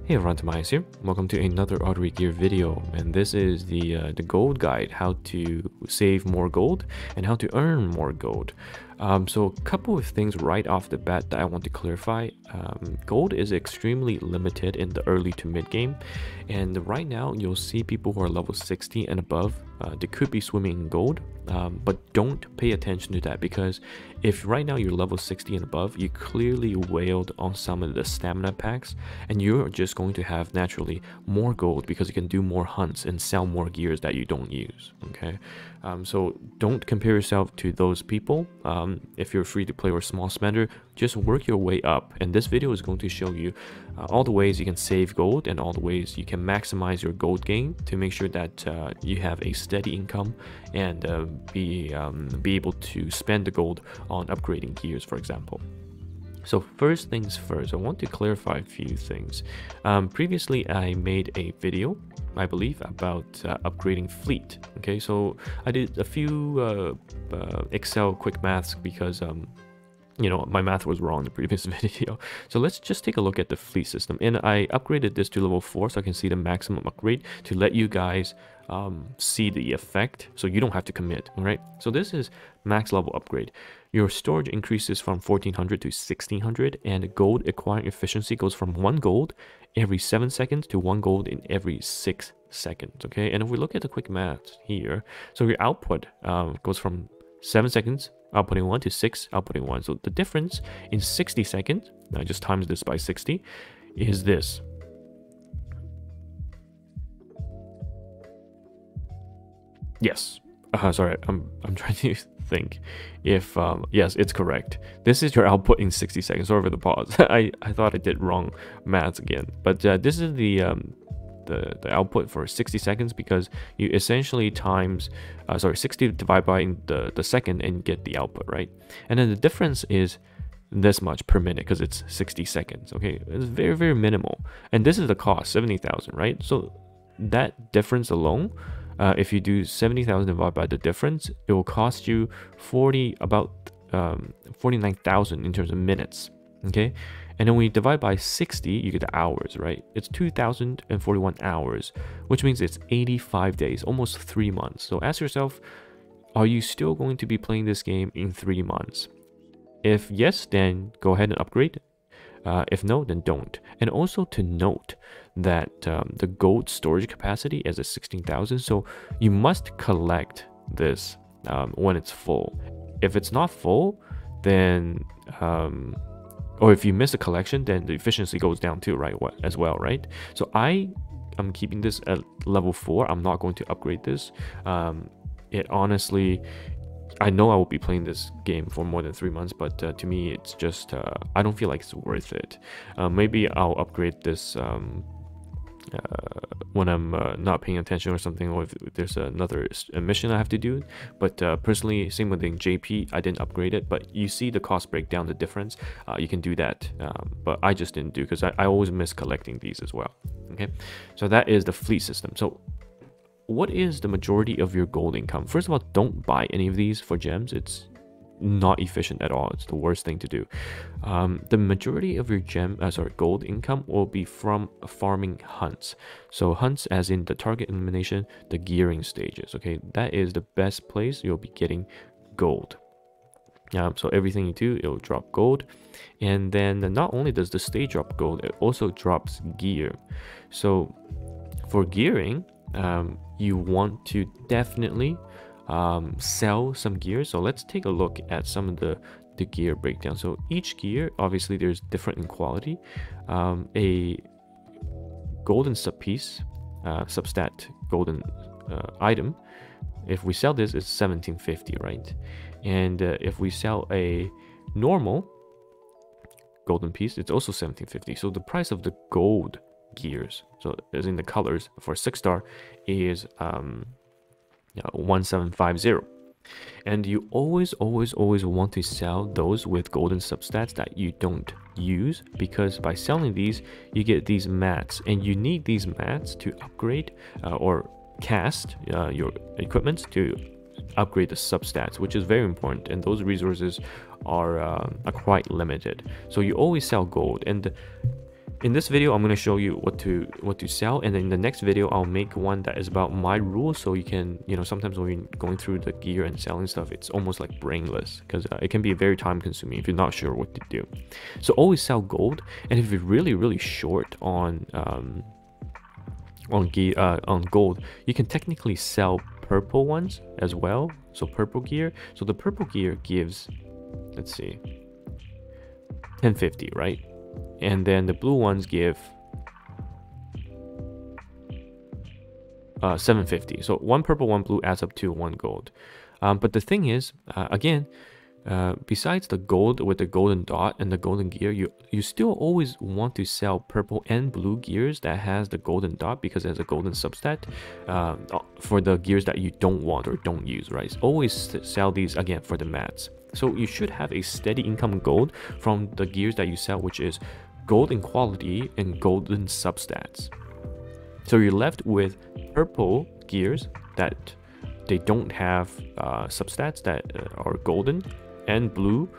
Hey everyone, Tobias here. Welcome to another Artery Gear video, and this is the gold guide, how to save more gold and how to earn more gold. So a couple of things right off the bat that I want to clarify. Gold is extremely limited in the early to mid game, and right now you'll see people who are level 60 and above, they could be swimming in gold, but don't pay attention to that, because if right now you're level 60 and above, you clearly wailed on some of the stamina packs, and you're just going to have naturally more gold because you can do more hunts and sell more gears that you don't use. Okay, so don't compare yourself to those people. If you're free to play or small spender, just work your way up, and this video is going to show you all the ways you can save gold and all the ways you can maximize your gold gain to make sure that you have a steady income and be able to spend the gold on upgrading gears, for example. So first things first, I want to clarify a few things. Previously, I made a video, I believe, about upgrading fleet. Okay, so I did a few Excel quick maths because you know, my math was wrong in the previous video. So let's just take a look at the fleet system, and I upgraded this to level 4 so I can see the maximum upgrade to let you guys see the effect, so you don't have to commit. All right, so this is max level upgrade. Your storage increases from 1400 to 1600, and gold acquiring efficiency goes from 1 gold every 7 seconds to 1 gold in every 6 seconds. Okay, and if we look at the quick math here, so your output goes from 7 seconds outputting 1 to 6 outputting 1. So the difference in 60 seconds, I just times this by 60, is this. Yes. Sorry, I'm trying to think if yes, it's correct. This is your output in 60 seconds. Sorry for the pause. I thought I did wrong maths again, but this is the output for 60 seconds, because you essentially times 60 divided by the second and get the output, right? And then the difference is this much per minute because it's 60 seconds. Okay, it's very, very minimal, and this is the cost, 70,000, right? So that difference alone, if you do 70,000 divided by the difference, it will cost you about 49,000 in terms of minutes. Okay, and then when you divide by 60, you get the hours, right? It's 2,041 hours, which means it's 85 days, almost 3 months. So ask yourself, are you still going to be playing this game in 3 months? If yes, then go ahead and upgrade. If no, then don't. And also to note that the gold storage capacity is at 16,000, so you must collect this when it's full. If it's not full, then or if you miss a collection, then the efficiency goes down too, right? As well, right? So I'm keeping this at level 4. I'm not going to upgrade this. It honestly, I know I will be playing this game for more than 3 months, but to me, it's just I don't feel like it's worth it. Maybe I'll upgrade this when I'm not paying attention or something, or if there's another mission I have to do. But personally, same with the JP, I didn't upgrade it, but you see the cost breakdown, the difference. You can do that, but I just didn't do, because I always miss collecting these as well. Okay, so that is the fleet system. So what is the majority of your gold income? First of all, don't buy any of these for gems. It's not efficient at all. It's the worst thing to do. The majority of your gold income will be from farming hunts. So hunts as in the target elimination, the gearing stages. Okay, that is the best place you'll be getting gold. So everything you do, it'll drop gold, and then not only does the stage drop gold, it also drops gear. So for gearing, you want to definitely sell some gear. So let's take a look at some of the gear breakdown. So each gear, obviously there's different in quality. A golden sub piece, substat golden item, if we sell this, it's 1750, right? And if we sell a normal golden piece, it's also 1750. So the price of the gold gears, so as in the colors for 6-star, is 1750. And you always want to sell those with golden substats that you don't use, because by selling these, you get these mats, and you need these mats to upgrade or cast your equipment to upgrade the substats, which is very important, and those resources are quite limited. So you always sell gold, and in this video, I'm going to show you what to sell, and then in the next video I'll make one that is about my rules, so you can, you know, sometimes when you're going through the gear and selling stuff, it's almost like brainless, because it can be very time consuming if you're not sure what to do. So always sell gold, and if you're really short on gold, you can technically sell purple ones as well. So purple gear, so the purple gear gives, let's see, 1050, right? And then the blue ones give 750. So one purple, one blue adds up to 1 gold. But the thing is, again, besides the gold with the golden dot and the golden gear, you still always want to sell purple and blue gears that has the golden dot, because there's a golden substat for the gears that you don't want or don't use, right? So always sell these again for the mats. So you should have a steady income in gold from the gears that you sell, which is gold in quality and golden substats. So you're left with purple gears that they don't have substats that are golden, and blue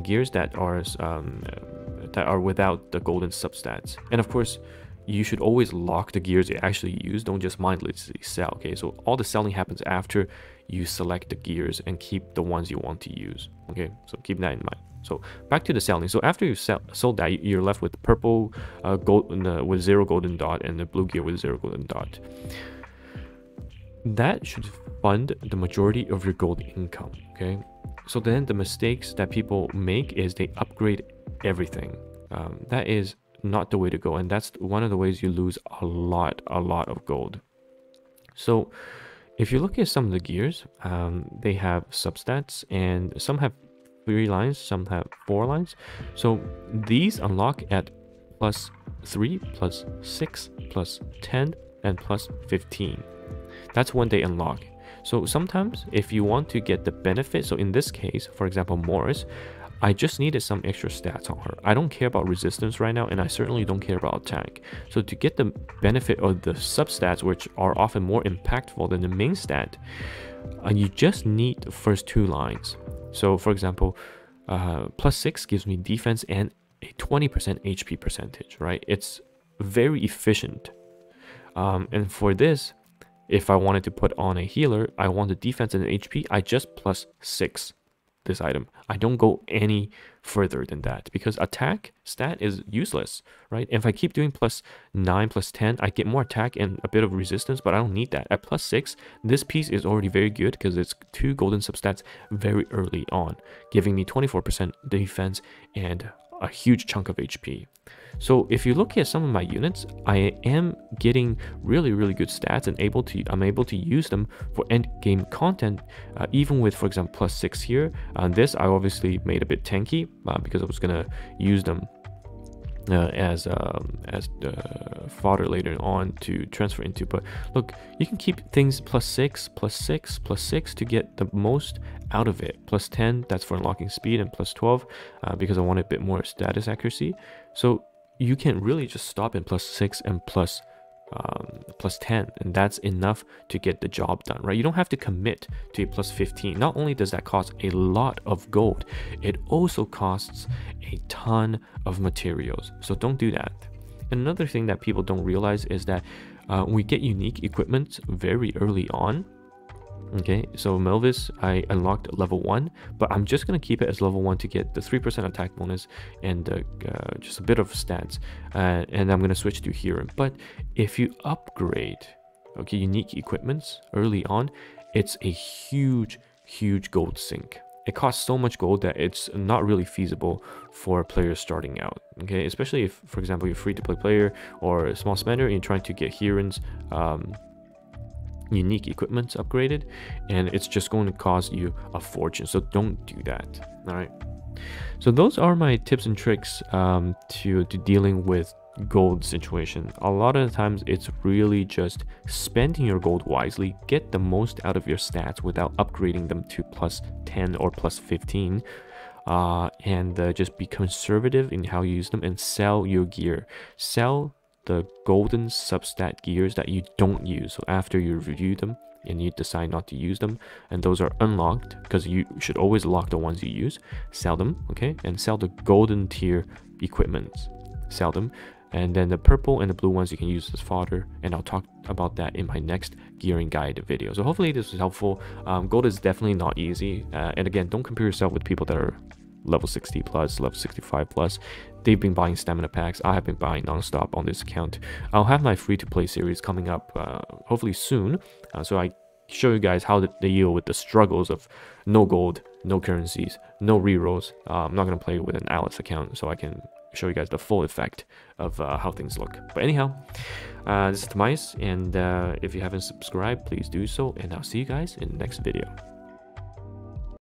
gears that are without the golden substats. And of course, you should always lock the gears you actually use. Don't just mindlessly sell. Okay, so all the selling happens after you select the gears and keep the ones you want to use. Okay, so keep that in mind. So back to the selling. So after you sold that, you're left with purple gold with 0 golden dot, and the blue gear with 0 golden dot. That should fund the majority of your gold income. Okay, so then the mistakes that people make is they upgrade everything. That is not the way to go, and that's one of the ways you lose a lot of gold. So if you look at some of the gears, they have substats, and some have 3 lines, some have 4 lines. So these unlock at +3, +6, +10, and +15. That's when they unlock. So sometimes if you want to get the benefit, so in this case, for example, Morris, I just needed some extra stats on her. I don't care about resistance right now, and I certainly don't care about attack. So to get the benefit of the substats, which are often more impactful than the main stat, you just need the first 2 lines. So for example, +6 gives me defense and a 20% HP percentage, right? It's very efficient. And for this, if I wanted to put on a healer, I want the defense and the HP, I just +6 this item. I don't go any further than that, because attack stat is useless, right? If I keep doing +9, +10, I get more attack and a bit of resistance, but I don't need that. At +6, this piece is already very good because it's 2 golden substats very early on, giving me 24% defense and a huge chunk of HP. So if you look at some of my units, I am getting really good stats, and I'm able to use them for end game content, even with, for example, +6 here. This I obviously made a bit tanky because I was gonna use them as fodder later on to transfer into. But look, you can keep things +6, +6, +6 to get the most out of it. +10, that's for unlocking speed, and +12 because I want a bit more status accuracy. So you can really just stop in +6 and +10, and that's enough to get the job done, right? You don't have to commit to a +15. Not only does that cost a lot of gold, it also costs a ton of materials, so don't do that. And another thing that people don't realize is that we get unique equipment very early on. Okay, so Melvis I unlocked level 1, but I'm just going to keep it as level 1 to get the 3% attack bonus and just a bit of stats, and I'm going to switch to Huron. But if you upgrade, okay, unique equipments early on, it's a huge gold sink. It costs so much gold that it's not really feasible for players starting out, okay? Especially if, for example, you're a free-to-play player or a small spender and you're trying to get Huron's unique equipment upgraded, and it's just going to cost you a fortune. So don't do that. All right, so those are my tips and tricks to dealing with gold situation. A lot of the times it's really just spending your gold wisely, get the most out of your stats without upgrading them to +10 or +15, and just be conservative in how you use them, and sell your gear. Sell the golden substat gears that you don't use. So after you review them and you decide not to use them, and those are unlocked, because you should always lock the ones you use, sell them, okay? And sell the golden tier equipment. sell them. And then the purple and the blue ones you can use as fodder, and I'll talk about that in my next gearing guide video. So hopefully this was helpful. Gold is definitely not easy, and again, don't compare yourself with people that are level 60 plus, level 65 plus. They've been buying stamina packs. I have been buying non-stop on this account. I'll have my free-to-play series coming up hopefully soon, so I show you guys how they deal with the struggles of no gold, no currencies, no rerolls. I'm not going to play with an Alice account, so I can show you guys the full effect of how things look. But anyhow, this is Tomias, and if you haven't subscribed, please do so, and I'll see you guys in the next video.